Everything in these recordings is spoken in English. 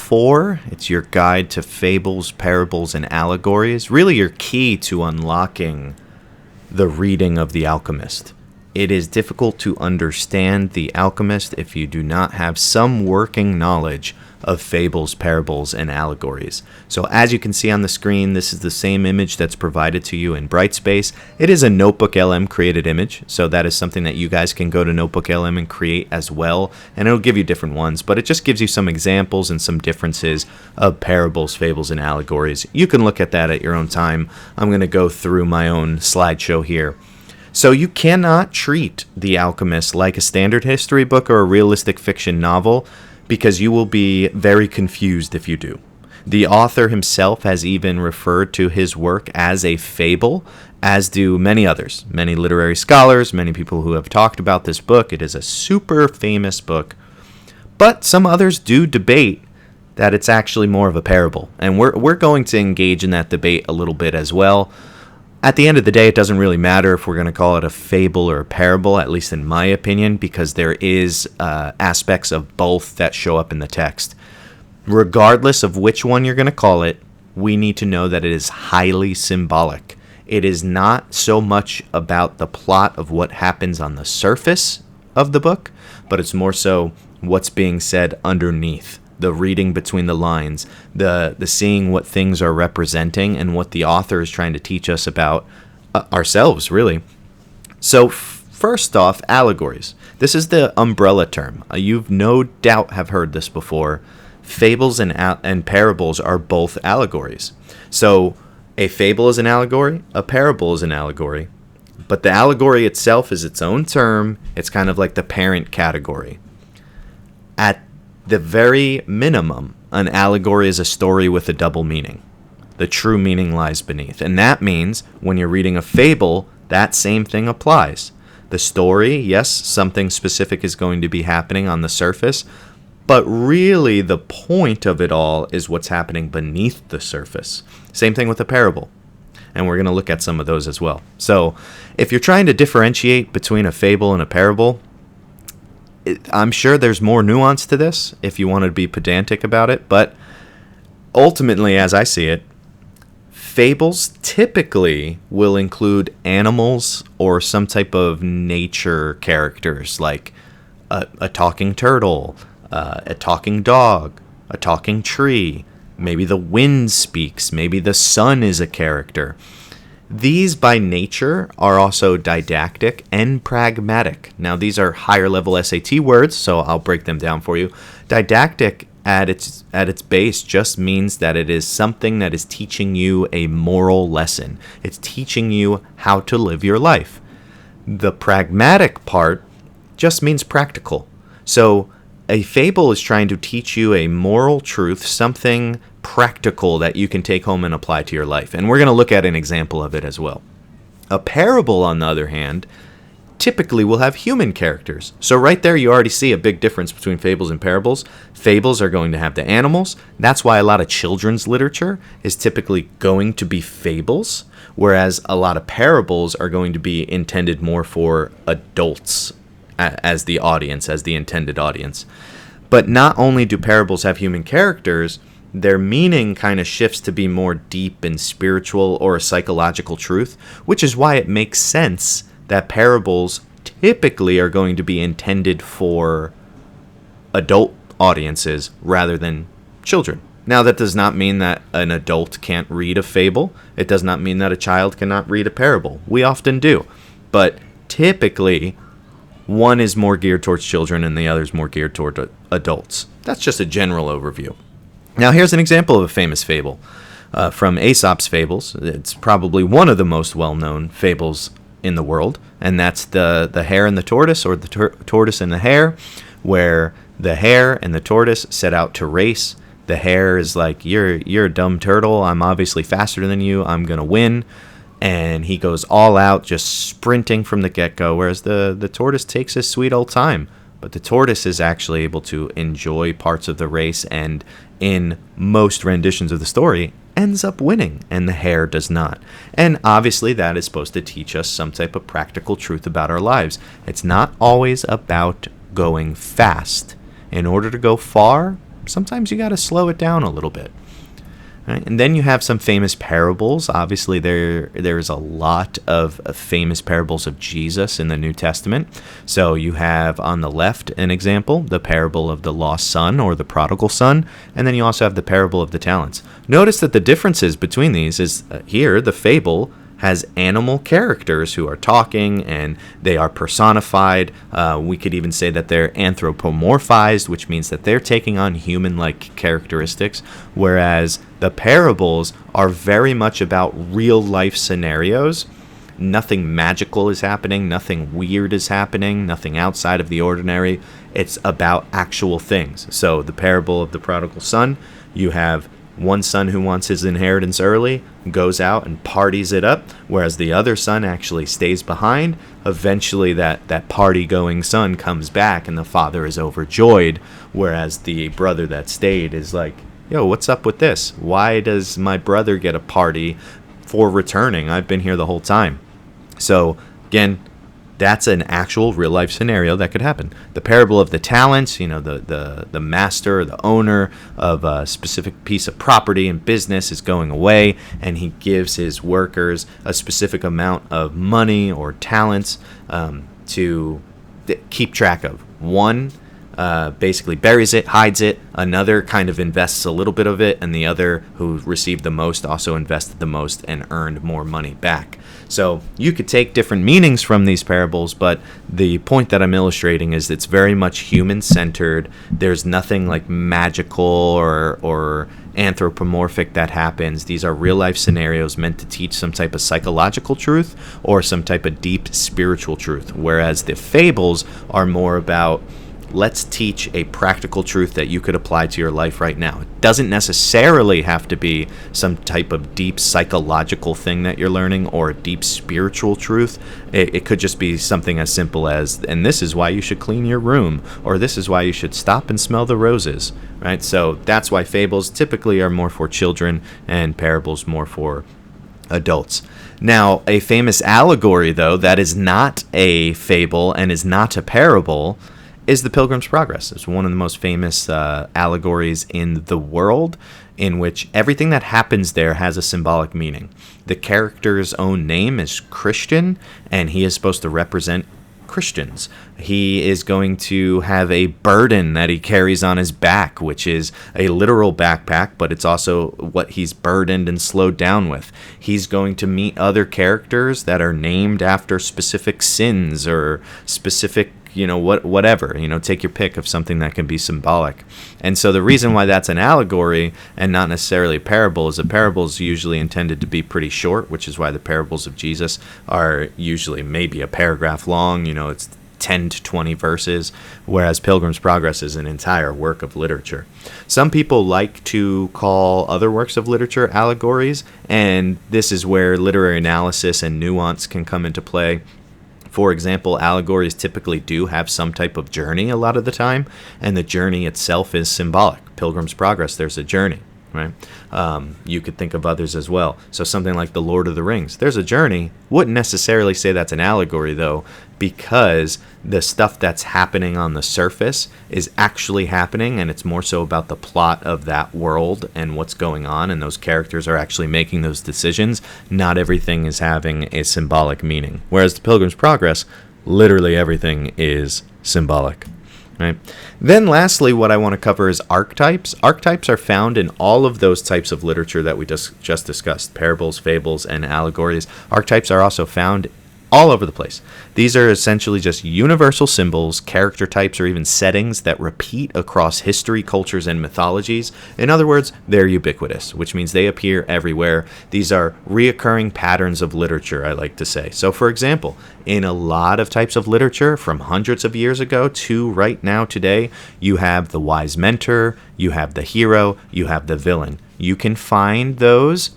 4. It's your guide to fables, parables, and allegories. Really your key to unlocking the reading of The Alchemist. It is difficult to understand The Alchemist if you do not have some working knowledge of fables, parables, and allegories. So as you can see on the screen, this is the same image that's provided to you in Brightspace. It is a Notebook LM created image, so that is something that you guys can go to Notebook LM and create as well, and it'll give you different ones, but it just gives you some examples and some differences of parables, fables, and allegories. You can look at that at your own time. I'm going to go through my own slideshow here. So you cannot treat The Alchemist like a standard history book or a realistic fiction novel, because you will be very confused if you do. The author himself has even referred to his work as a fable, as do many others, many literary scholars, many people who have talked about this book. It is a super famous book, but some others do debate that it's actually more of a parable, and we're going to engage in that debate a little bit as well. At the end of the day, it doesn't really matter if we're going to call it a fable or a parable, at least in my opinion, because there is aspects of both that show up in the text. Regardless of which one you're going to call it, we need to know that it is highly symbolic. It is not so much about the plot of what happens on the surface of the book, but it's more so what's being said underneath. The reading between the lines, the seeing what things are representing and what the author is trying to teach us about ourselves, really. So first off, allegories. This is the umbrella term. You've no doubt have heard this before. Fables and parables are both allegories. So a fable is an allegory, a parable is an allegory. But the allegory itself is its own term. It's kind of like the parent category. At the very minimum, an allegory is a story with a double meaning. The true meaning lies beneath. And that means when you're reading a fable, that same thing applies. The story, yes, something specific is going to be happening on the surface, but really the point of it all is what's happening beneath the surface. Same thing with a parable. And we're going to look at some of those as well. So if you're trying to differentiate between a fable and a parable, I'm sure there's more nuance to this if you want to be pedantic about it, but ultimately, as I see it, fables typically will include animals or some type of nature characters, like a talking turtle, a talking dog, a talking tree. Maybe the wind speaks. Maybe the sun is a character. These by nature are also didactic and pragmatic. Now these are higher level SAT words, so I'll break them down for you. Didactic at its base just means that it is something that is teaching you a moral lesson. It's teaching you how to live your life. The pragmatic part just means practical. So a fable is trying to teach you a moral truth, something practical that you can take home and apply to your life. And we're going to look at an example of it as well. A parable, on the other hand, typically will have human characters. So right there you already see a big difference between fables and parables. Fables are going to have the animals. That's why a lot of children's literature is typically going to be fables, whereas a lot of parables are going to be intended more for adults as the audience, as the intended audience. But not only do parables have human characters, their meaning kind of shifts to be more deep and spiritual or a psychological truth, which is why it makes sense that parables typically are going to be intended for adult audiences rather than children. Now, that does not mean that an adult can't read a fable. It does not mean that a child cannot read a parable. We often do. But typically, one is more geared towards children and the other is more geared toward adults. That's just a general overview. Now, here's an example of a famous fable from Aesop's Fables. It's probably one of the most well-known fables in the world, and that's the hare and the tortoise, or the tortoise and the hare, where the hare and the tortoise set out to race. The hare is like, you're a dumb turtle. I'm obviously faster than you. I'm going to win. And he goes all out, just sprinting from the get-go, whereas the tortoise takes his sweet old time. But the tortoise is actually able to enjoy parts of the race, and in most renditions of the story, ends up winning, and the hare does not. And obviously that is supposed to teach us some type of practical truth about our lives. It's not always about going fast. In order to go far, sometimes you got to slow it down a little bit. Right? And then you have some famous parables. Obviously, there's a lot of famous parables of Jesus in the New Testament. So you have on the left an example, the parable of the lost son or the prodigal son, and then you also have the parable of the talents. Notice that the differences between these is here, the fable has animal characters who are talking and they are personified. We could even say that they're anthropomorphized, which means that they're taking on human-like characteristics, whereas the parables are very much about real-life scenarios. Nothing magical is happening, nothing weird is happening, nothing outside of the ordinary. It's about actual things. So the parable of the prodigal son, you have one son who wants his inheritance early, goes out and parties it up, whereas the other son actually stays behind. Eventually that party-going son comes back and the father is overjoyed, whereas the brother that stayed is like, yo, what's up with this? Why does my brother get a party for returning? I've been here the whole time. So, again, that's an actual real-life scenario that could happen. The parable of the talents, the master, the owner of a specific piece of property and business is going away, and he gives his workers a specific amount of money or talents to keep track of. One basically buries it, hides it. Another kind of invests a little bit of it, and the other, who received the most, also invested the most and earned more money back. So you could take different meanings from these parables, but the point that I'm illustrating is it's very much human-centered. There's nothing like magical or anthropomorphic that happens. These are real-life scenarios meant to teach some type of psychological truth or some type of deep spiritual truth, whereas the fables are more about, let's teach a practical truth that you could apply to your life right now. It doesn't necessarily have to be some type of deep psychological thing that you're learning or a deep spiritual truth. It could just be something as simple as, and this is why you should clean your room, or this is why you should stop and smell the roses, right? So that's why fables typically are more for children and parables more for adults. Now, a famous allegory, though, that is not a fable and is not a parable is the Pilgrim's Progress. It's one of the most famous allegories in the world, in which everything that happens there has a symbolic meaning. The character's own name is Christian, and he is supposed to represent Christians. He is going to have a burden that he carries on his back, which is a literal backpack, but it's also what he's burdened and slowed down with. He's going to meet other characters that are named after specific sins or specific whatever, take your pick of something that can be symbolic. And so the reason why that's an allegory and not necessarily a parable is a parable is usually intended to be pretty short, which is why the parables of Jesus are usually maybe a paragraph long, it's 10 to 20 verses, whereas Pilgrim's Progress is an entire work of literature. Some people like to call other works of literature allegories, and this is where literary analysis and nuance can come into play. For example, allegories typically do have some type of journey a lot of the time, and the journey itself is symbolic. Pilgrim's Progress, there's a journey, right? You could think of others as well. So something like The Lord of the Rings, there's a journey. Wouldn't necessarily say that's an allegory, though, because the stuff that's happening on the surface is actually happening, and it's more so about the plot of that world and what's going on, and those characters are actually making those decisions. Not everything is having a symbolic meaning. Whereas the Pilgrim's Progress, literally everything is symbolic. Right. Then lastly, what I want to cover is archetypes. Archetypes are found in all of those types of literature that we just discussed, parables, fables, and allegories. Archetypes are also found all over the place. These are essentially just universal symbols, character types, or even settings that repeat across history, cultures, and mythologies. In other words, they're ubiquitous, which means they appear everywhere. These are reoccurring patterns of literature, I like to say. So, for example, in a lot of types of literature from hundreds of years ago to right now today, you have the wise mentor, you have the hero, you have the villain. You can find those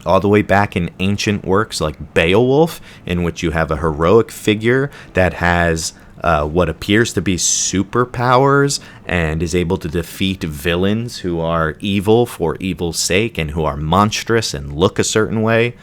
all the way back in ancient works like Beowulf, in which you have a heroic figure that has what appears to be superpowers and is able to defeat villains who are evil for evil's sake and who are monstrous and look a certain way.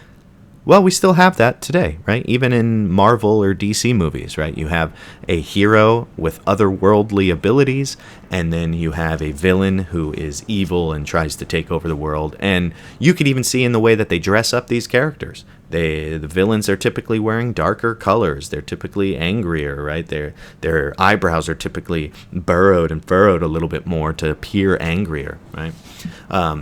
Well, we still have that today, right? Even in Marvel or DC movies, right? You have a hero with otherworldly abilities, and then you have a villain who is evil and tries to take over the world. And you could even see in the way that they dress up these characters. The villains are typically wearing darker colors. They're typically angrier, right? Their eyebrows are typically burrowed and furrowed a little bit more to appear angrier, right?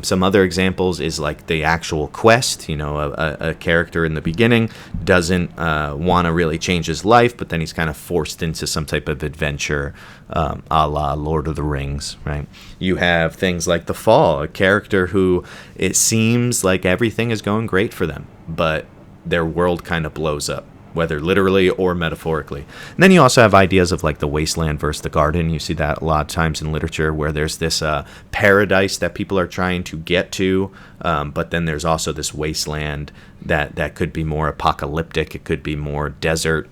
Some other examples is like the actual quest. A character in the beginning doesn't want to really change his life, but then he's kind of forced into some type of adventure, a la Lord of the Rings, right? You have things like the Fall, a character who it seems like everything is going great for them, but their world kind of blows up, whether literally or metaphorically. And then you also have ideas of like the wasteland versus the garden. You see that a lot of times in literature, where there's this paradise that people are trying to get to, but then there's also this wasteland that could be more apocalyptic. It could be more desert.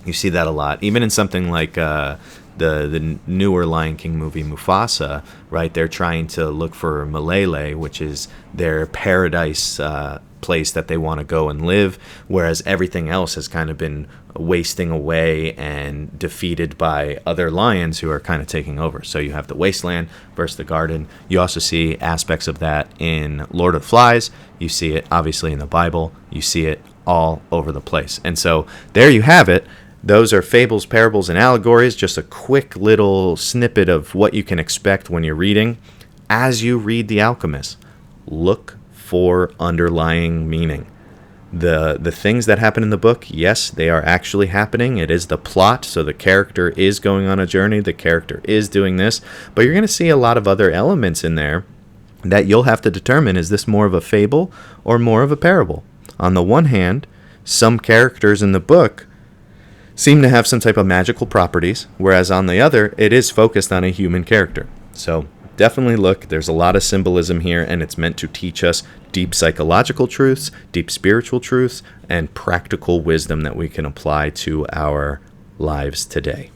You see that a lot, even in something like the newer Lion King movie Mufasa, right? They're trying to look for Malele, which is their paradise place that they want to go and live, whereas everything else has kind of been wasting away and defeated by other lions who are kind of taking over. So you have the wasteland versus the garden. You also see aspects of that in Lord of the Flies. You see it obviously in the Bible. You see it all over the place. And so there you have it. Those are fables, parables, and allegories. Just a quick little snippet of what you can expect when you're reading. As you read The Alchemist, look for underlying meaning. The things that happen in the book, yes, they are actually happening. It is the plot, so the character is going on a journey. The character is doing this. But you're going to see a lot of other elements in there that you'll have to determine, is this more of a fable or more of a parable? On the one hand, some characters in the book seem to have some type of magical properties, whereas on the other, it is focused on a human character. So definitely look. There's a lot of symbolism here, and it's meant to teach us deep psychological truths, deep spiritual truths, and practical wisdom that we can apply to our lives today.